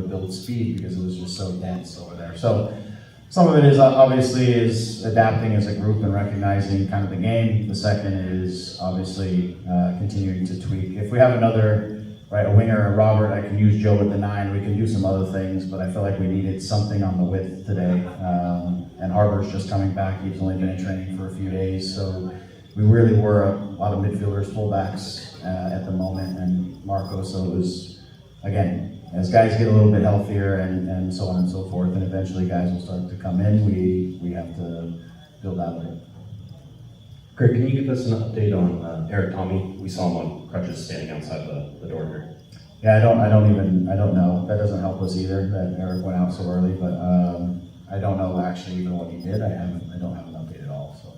to build speed because it was just so dense over there. So some of it is obviously is adapting as a group and recognizing kind of the game. The second is obviously continuing to tweak. If we have another, right, a winger, a Robert, I can use Joe with the 9. We can do some other things, but I feel like we needed something on the width today. And Harbor's just coming back. He's only been in training for a few days, so we really were a lot of midfielders, fullbacks at the moment, and Marco. So it was, again, as guys get a little bit healthier and so on and so forth, and eventually guys will start to come in, we have to build out of it. Greg, can you give us an update on Eric Tommy? We saw him on crutches standing outside the door here. Yeah, I don't know. That doesn't help us either, that Eric went out so early, but I don't know actually even what he did. I don't have an update at all, so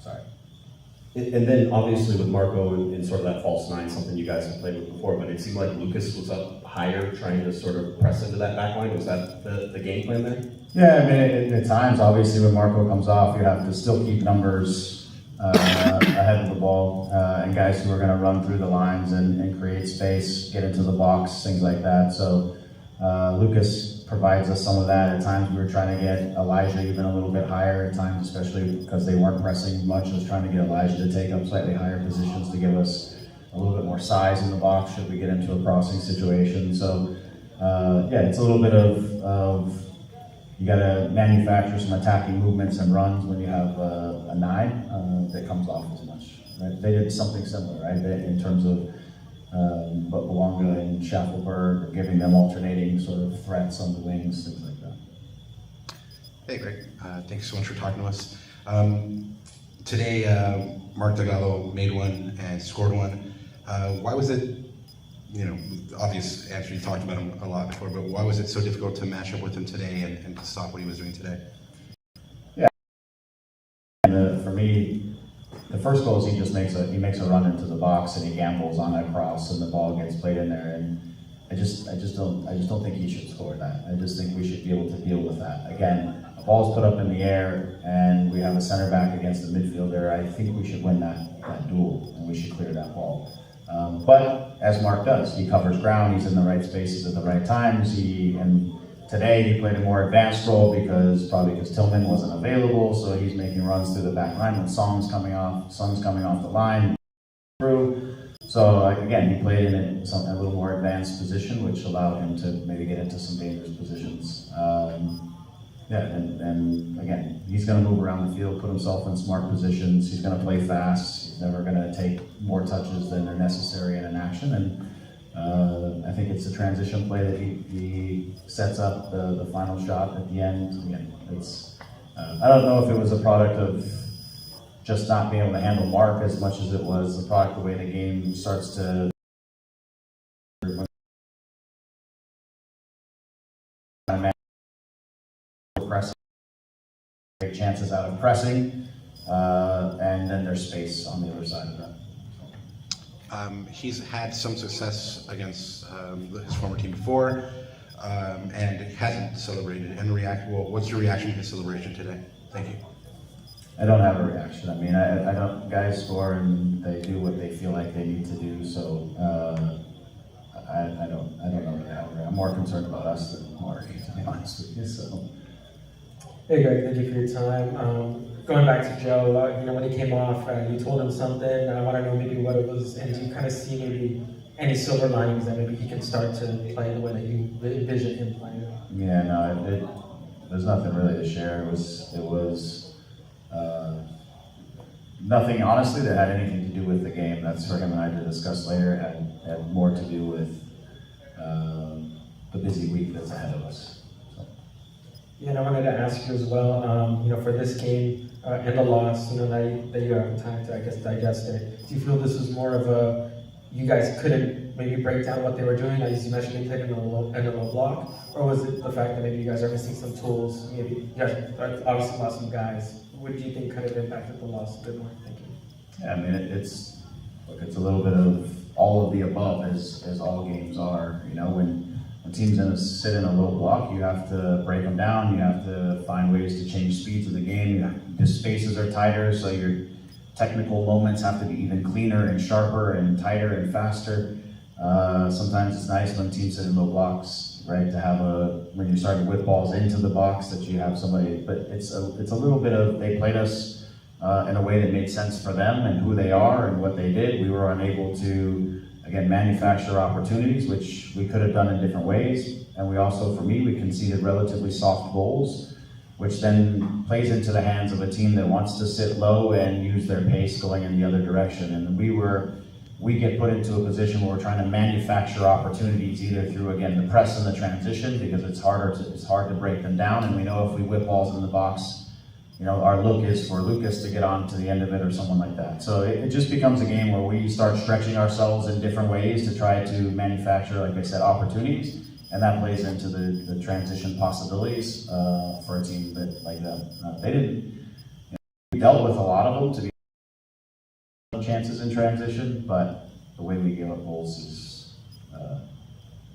sorry. And then obviously with Marco in sort of that false 9, something you guys have played with before, but it seemed like Lucas was up higher trying to sort of press into that back line. Was that the game plan there? Yeah, I mean, at times, obviously when Marco comes off, you have to still keep numbers ahead of the ball, and guys who are going to run through the lines and create space, get into the box, things like that. So Lucas provides us some of that. At times we were trying to get Elijah even a little bit higher at times, especially because they weren't pressing much. I was trying to get Elijah to take up slightly higher positions to give us a little bit more size in the box should we get into a crossing situation. So yeah, it's a little bit of you got to manufacture some attacking movements and runs when you have a 9 that comes off as much. Right? They did something similar, right? In terms of but Belonga and Schaffelberg, giving them alternating sort of threats on the wings, things like that. Hey, Greg. Thanks so much for talking to us. Today, Mark Delgado made one and scored one. Why was it, obvious answer, you talked about him a lot before, but why was it so difficult to match up with him today and to stop what he was doing today? Yeah, and for me, the first goal is he makes a run into the box and he gambles on that cross and the ball gets played in there, and I just don't think he should score that. I just think we should be able to deal with that. Again, a ball's put up in the air and we have a center back against a midfielder. I think we should win that duel and we should clear that ball. But as Mark does, he covers ground. He's in the right spaces at the right times. And today he played a more advanced role because Tillman wasn't available, so he's making runs through the back line when Song's coming off the line through. So again, he played in a little more advanced position, which allowed him to maybe get into some dangerous positions. Yeah, and again, he's going to move around the field, put himself in smart positions. He's going to play fast. He's never going to take more touches than are necessary in an action. And I think it's a transition play that he sets up the final shot at the end. Again, I don't know if it was a product of just not being able to handle Mark as much as it was the product of the way the game starts to press, take chances out of pressing, and then there's space on the other side of that. He's had some success against his former team before, and hasn't celebrated and reacted. Well, what's your reaction to his celebration today? Thank you. I don't have a reaction. I mean, I don't. Guys score and they do what they feel like they need to do. So I don't know that. I'm more concerned about us than Mark, to be honest with you. So. Hey Greg, thank you for your time. Going back to Joe, when he came off, you told him something, and I want to know maybe what it was, and do you kind of see maybe any silver linings that maybe he can start to play the way that you envision him playing? Yeah, no, there's nothing really to share. It was nothing, honestly, that had anything to do with the game. That's for him and I to discuss later. It had more to do with the busy week that's ahead of us. Yeah, and I wanted to ask you as well, for this game and the loss, that you have time to, I guess, digest it. Do you feel this was more of you guys couldn't maybe break down what they were doing, as you mentioned, they played in a low block, or was it the fact that maybe you guys are missing some tools? Maybe you guys obviously lost some guys. What do you think kind of impacted the loss a bit more? Thank you. Yeah, I mean, it's a little bit of all of the above, as all games are. When teams sit in a low block, you have to break them down. You have to find ways to change speeds of the game. The spaces are tighter, so your technical moments have to be even cleaner and sharper and tighter and faster. Sometimes it's nice when teams sit in low blocks. right? To have when you're starting to whip balls into the box, that you have somebody, but it's a little bit of, they played us in a way that made sense for them and who they are and what they did. We were unable to, again, manufacture opportunities, which we could have done in different ways. And we also, for me, we conceded relatively soft goals, which then plays into the hands of a team that wants to sit low and use their pace going in the other direction. And we get put into a position where we're trying to manufacture opportunities either through, again, the press and the transition, because it's hard to break them down. And we know if we whip balls in the box, our look is for Lucas to get on to the end of it or someone like that. So it just becomes a game where we start stretching ourselves in different ways to try to manufacture, like I said, opportunities. And that plays into the transition possibilities for a team like them. They didn't, we dealt with a lot of them to be chances in transition, but the way we give up goals is,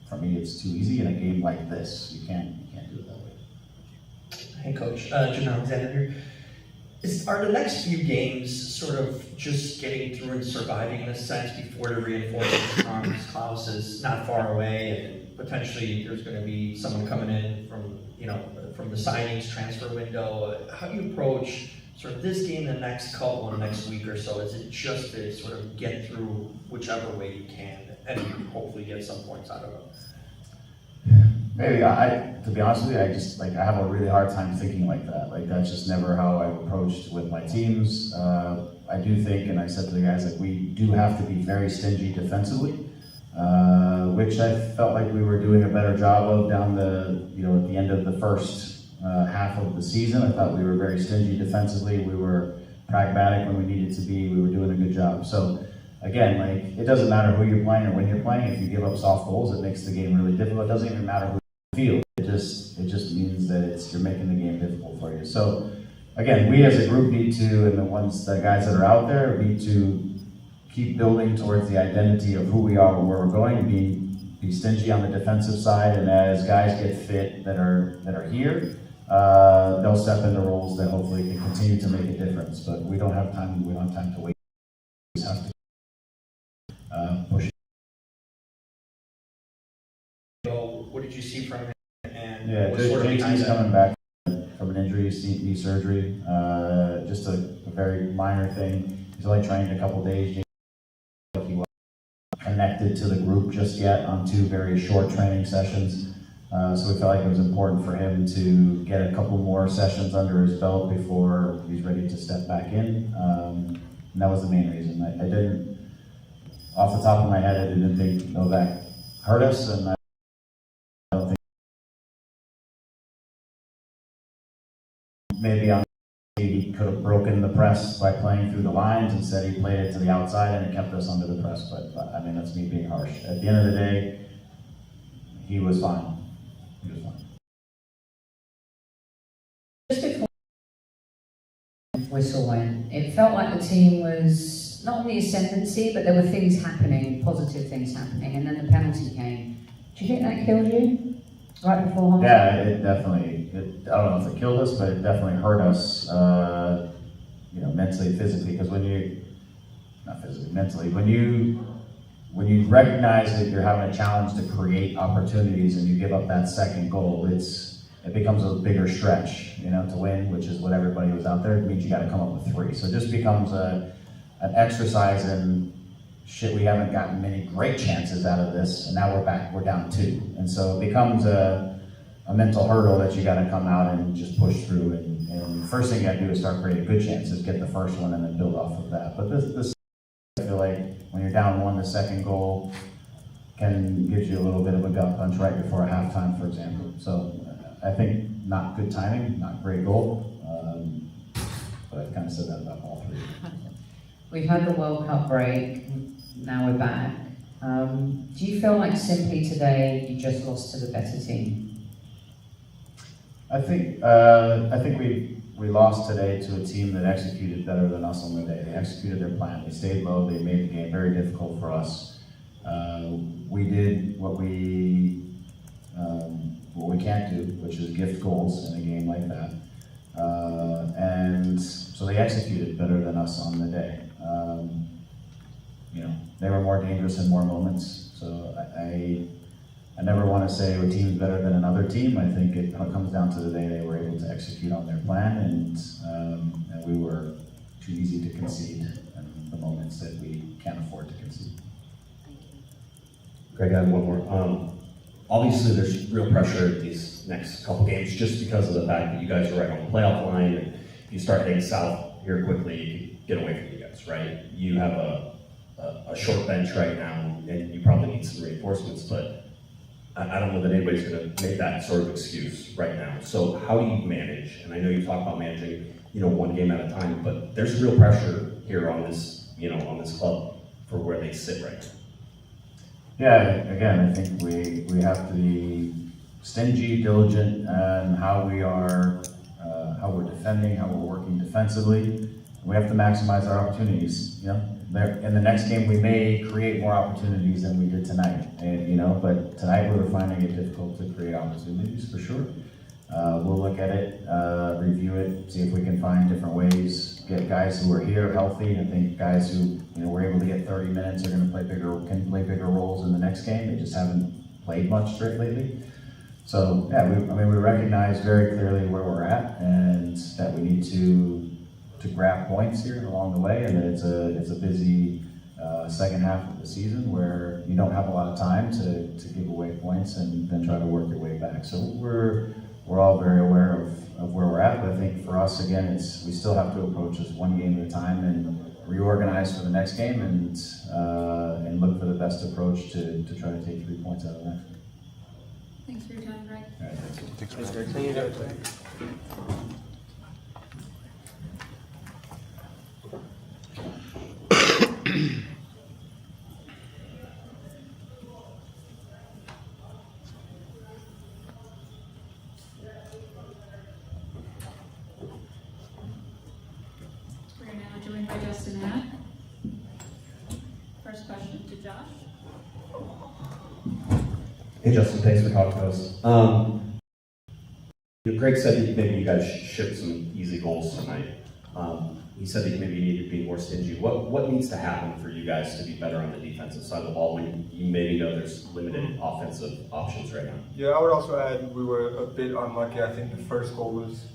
for me, it's too easy in a game like this. You can't do it that way. Hey Coach, Jim Alexander here. Are the next few games sort of just getting through and surviving in a sense before the reinforcements Klaus is not far away, and potentially there's going to be someone coming in from the signings transfer window? How do you approach sort of this game, the next couple, and the next week or so? Is it just to sort of get through whichever way you can and hopefully get some points out of it? Maybe to be honest with you, I have a really hard time thinking like that. Like, that's just never how I've approached with my teams. I do think, and I said to the guys, like, we do have to be very stingy defensively, which I felt like we were doing a better job of down at the end of the first half of the season. I thought we were very stingy defensively. We were pragmatic when we needed to be. We were doing a good job. So again, like, it doesn't matter who you're playing or when you're playing. If you give up soft goals, it makes the game really difficult. It doesn't even matter who you feel. It just means that you're making the game difficult for you. So again, we as a group need to, and the guys that are out there need to keep building towards the identity of who we are, where we're going, be stingy on the defensive side, and as guys get fit that are here, they'll step into roles that hopefully can continue to make a difference. But we don't have time. We don't have time to wait. We just have to push. So what did you see from him? And Yeah, what's sort of behind JT's that? coming back from an injury, knee surgery. Just a very minor thing. He's only trained a couple days. He wasn't connected to the group just yet on 2 very short training sessions. So we felt like it was important for him to get a couple more sessions under his belt before he's ready to step back in. And that was the main reason. I didn't, off the top of my head, I didn't think Novak hurt us, and I don't think maybe he could have broken the press by playing through the lines. Instead, he played it to the outside, and it kept us under the press. But I mean, that's me being harsh. At the end of the day, he was fine. He was fine. Just before whistle went, it felt like the team was not on the ascendancy, but there were things happening, positive things happening, and then the penalty came. Do you think that killed you? Right before half? Yeah, it definitely, I don't know if it killed us, but it definitely hurt us, mentally, physically, because mentally, when you recognize that you're having a challenge to create opportunities and you give up that second goal, it becomes a bigger stretch, to win, which is what everybody was out there. It means you got to come up with 3. So it just becomes an exercise in shit. We haven't gotten many great chances out of this, and now we're down 2, and so it becomes a mental hurdle that you got to come out and just push through. And the first thing you got to do is start creating good chances, get the first one, and then build off of that. But this I feel like when you're down 1, the second goal can give you a little bit of a gut punch right before a halftime, for example. So I think not good timing, not great goal, but I've kind of said that about all 3. We've had the World Cup break, now we're back. Do you feel like simply today you just lost to the better team? I think we lost today to a team that executed better than us on the day. They executed their plan. They stayed low. They made the game very difficult for us. We did what we can't do, which is gift goals in a game like that. And so they executed better than us on the day. They were more dangerous in more moments. So I I never want to say a team's better than another team. I think it comes down to the day they were able to execute on their plan, and we were too easy to concede in the moments that we can't afford to concede. Greg, I have one more. Obviously, there's real pressure at these next couple games just because of the fact that you guys are right on the playoff line, and if you start heading south here quickly, you can get away from you guys, right? You have a short bench right now, and you probably need some reinforcements, but I don't know that anybody's going to make that sort of excuse right now. So how do you manage? And I know you talk about managing, one game at a time, but there's real pressure here on this, on this club for where they sit right now. Yeah, again, I think we have to be stingy, diligent, and how we're defending, how we're working defensively. We have to maximize our opportunities. In the next game we may create more opportunities than we did tonight, but tonight we were finding it difficult to create opportunities for sure. We'll look at it, review it, see if we can find different ways, get guys who are here healthy. I think guys who were able to get 30 minutes are going to can play bigger roles in the next game. They just haven't played much straight lately. So yeah, we recognize very clearly where we're at and that we need to grab points here along the way, and that it's a busy second half of the season where you don't have a lot of time to give away points and then try to work your way back. So we're all very aware of where we're at, but I think for us again, we still have to approach this one game at a time and reorganize for the next game and look for the best approach to try to take 3 points out of the next game. Thanks for your time, Greg. All right, thanks. Thanks, Greg. We're now joined by Justin Hack. First question to Josh. Hey Justin, thanks for talking to us. Greg said that maybe you guys shipped some easy goals tonight. He said that maybe you need to be more stingy. What needs to happen for you guys to be better on the defensive side of the ball when you maybe know there's limited offensive options right now? Yeah, I would also add we were a bit unlucky. I think the first goal was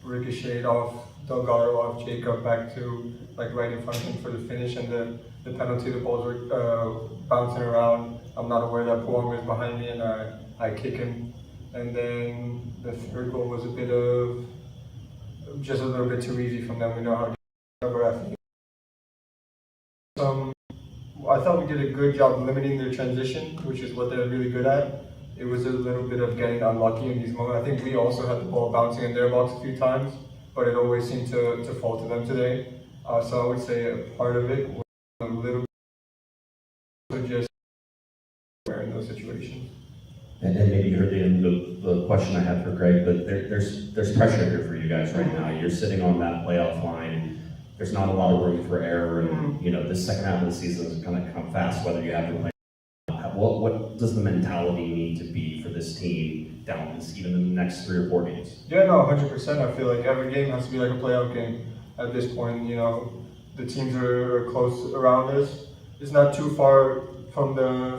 ricocheted off Delgado, off Jacob, back to right in front of him for the finish, and the penalty, the balls were bouncing around. I'm not aware that Puang was behind me, and I kick him. And then the third goal was just a little bit too easy from them. We know how. I think I thought we did a good job limiting their transition, which is what they're really good at. It was a little bit of getting unlucky in these moments. I think we also had the ball bouncing in their box a few times, but it always seemed to fall to them today. So I would say a part of it was a little bit just in those situations. And maybe you heard the question I had for Greg, but there's pressure here for you guys right now. You're sitting on that playoff line. There's not a lot of room for error, and this second half of the season is going to come fast, whether you have to play. What does the mentality need to be for this team down even in the next 3 or 4 games? Yeah, no, 100%. I feel like every game has to be like a playoff game at this point. The teams are close around us. It's not too far from the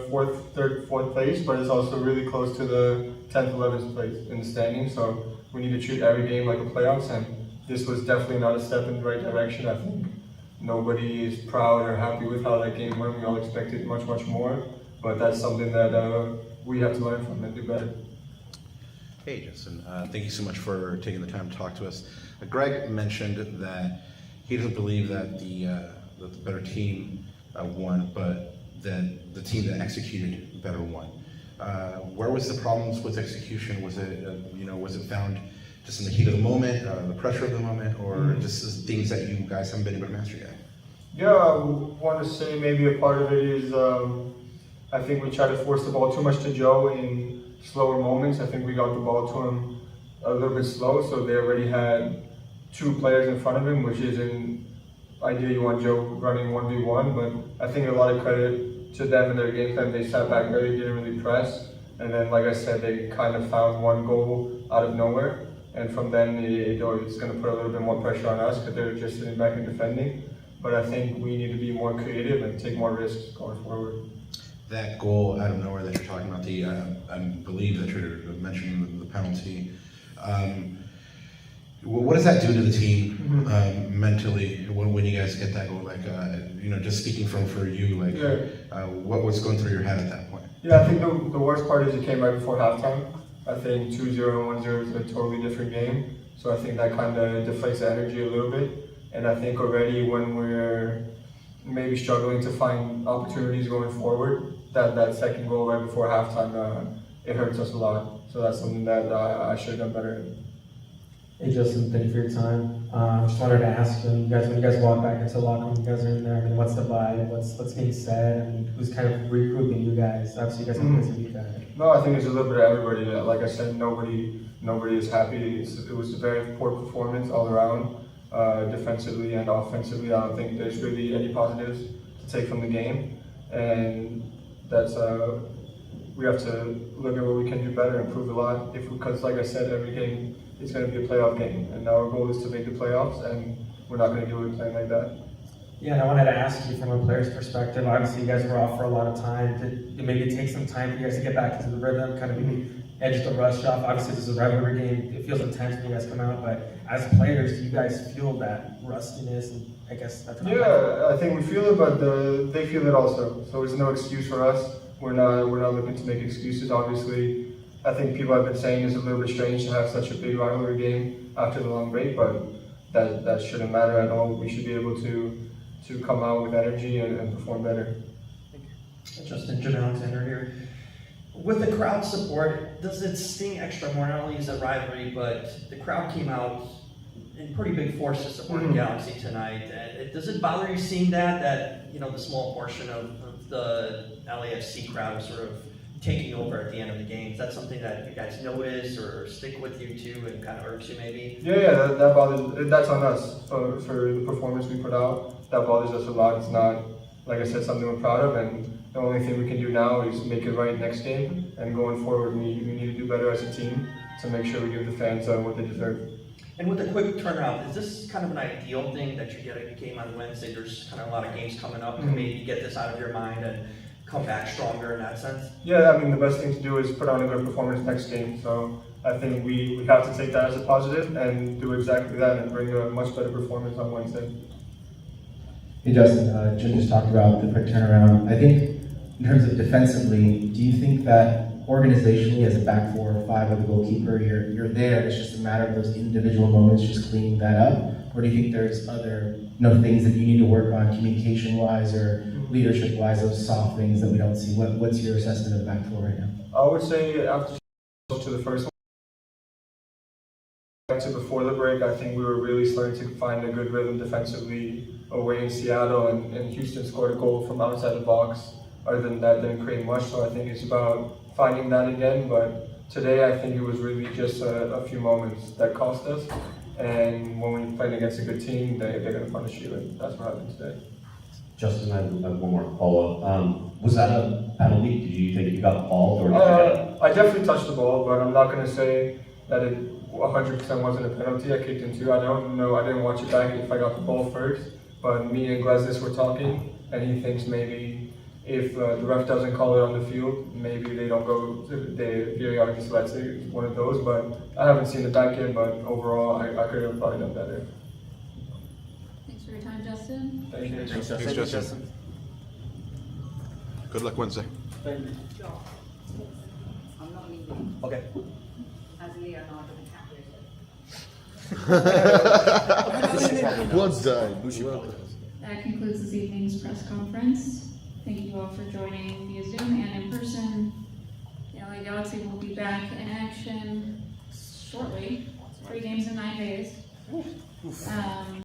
third, fourth place, but it's also really close to the 10th, 11th place in the standings. So we need to treat every game like a playoffs, and this was definitely not a step in the right direction. I think nobody is proud or happy with how that game went. We all expected much, much more, but that's something that we have to learn from and do better. Hey, Justin. Thank you so much for taking the time to talk to us. Greg mentioned that he doesn't believe that the better team won, but that the team that executed better won. Where was the problems with execution? Was it found just in the heat of the moment, the pressure of the moment, or just things that you guys haven't been able to master yet? Yeah, I want to say maybe a part of it is I think we tried to force the ball too much to Joe in slower moments. I think we got the ball to him a little bit slow, so they already had 2 players in front of him, which isn't ideal. You want Joe running 1v1, but I think a lot of credit to them in their game plan. They sat back early, didn't really press, and then, like I said, they kind of found one goal out of nowhere. And from then, it's going to put a little bit more pressure on us because they're just sitting back and defending. But I think we need to be more creative and take more risks going forward. that goal out of nowhere that you're talking about, I believe that you're mentioning the penalty. What does that do to the team mentally when you guys get that goal? Like, just speaking for you, like, what's going through your head at that point? Yeah, I think the worst part is it came right before halftime. I think 2-0 and 1-0 is a totally different game. So I think that kind of deflates the energy a little bit. And I think already when we're maybe struggling to find opportunities going forward, that second goal right before halftime, it hurts us a lot. So that's something that I should have done better in. Hey Justin, thank you for your time. Just wanted to ask you, when you guys walk back into the locker room, you guys are in there, I mean, what's the vibe? What's being said? I mean, who's kind of regrouping you guys? Obviously, you guys have to beat that. No, I think it's a little bit of everybody. Like I said, nobody is happy. It was a very poor performance all around, defensively and offensively. I don't think there's really any positives to take from the game, and that's we have to look at what we can do better, improve a lot. Because like I said, every game is going to be a playoff game, and our goal is to make the playoffs, and we're not going to do it playing like that. Yeah, and I wanted to ask you from a player's perspective, obviously you guys were off for a lot of time. Did it maybe take some time for you guys to get back into the rhythm, kind of maybe edge the rush off? Obviously this is a rivalry game, it feels intense when you guys come out, but as players, do you guys feel that rustiness? And I guess that's what I think we feel it, but they feel it also. So it's no excuse for us. We're not looking to make excuses, obviously. I think people have been saying it's a little bit strange to have such a big rivalry game after the long break, but that shouldn't matter at all. We should be able to come out with energy and perform better. Justin, Jim Alexander here. With the crowd support, does it sting extra more? Not only is it rivalry, but the crowd came out in pretty big force to support the Galaxy tonight. And does it bother you seeing that the small portion of the LAFC crowd sort of taking over at the end of the game? Is that something that you guys notice or stick with you too and kind of irks you maybe? Yeah, that bothers. That's on us for the performance we put out. That bothers us a lot. It's not, like I said, something we're proud of, and the only thing we can do now is make it right next game. And going forward, we need to do better as a team to make sure we give the fans what they deserve. And with a quick turnaround, is this kind of an ideal thing that you get a game on Wednesday? There's kind of a lot of games coming up to maybe get this out of your mind and come back stronger in that sense? Yeah, I mean, the best thing to do is put on a good performance next game. So I think we have to take that as a positive and do exactly that and bring a much better performance on Wednesday. Hey Justin, Jim just talked about the quick turnaround. I think in terms of defensively, do you think that organizationally as a back 4 or 5 with a goalkeeper, you're there, it's just a matter of those individual moments just cleaning that up? Or do you think there's other things that you need to work on communication-wise or leadership-wise, those soft things that we don't see? What's your assessment of the back 4 right now? I would say after to the first one, to before the break, I think we were really starting to find a good rhythm defensively away in Seattle, and Houston scored a goal from outside the box. Other than that, didn't create much, so I think it's about finding that again. But today, I think it was really just a few moments that cost us. And when we played against a good team, they're going to punish you, and that's what happened today. Justin, I have one more follow-up. Was that a penalty? Did you think you got the ball, or did you get it? I definitely touched the ball, but I'm not going to say that it 100% wasn't a penalty. I kicked in 2. I don't know. I didn't watch it back if I got the ball first. But me and Glazis were talking, and he thinks maybe if the ref doesn't call it on the field, maybe they don't go. The VAR just lets it. One of those. But I haven't seen it back yet. But overall, I could have probably done better. Thanks for your time, Justin. Thank you. Thanks, Justin. Good luck Wednesday. Thank you. I'm not leaving. Okay. As Leonardo DiCaprio said. Once done. That concludes this evening's press conference. Thank you all for joining via Zoom and in person. The LA Galaxy will be back in action shortly. 3 games in 9 days.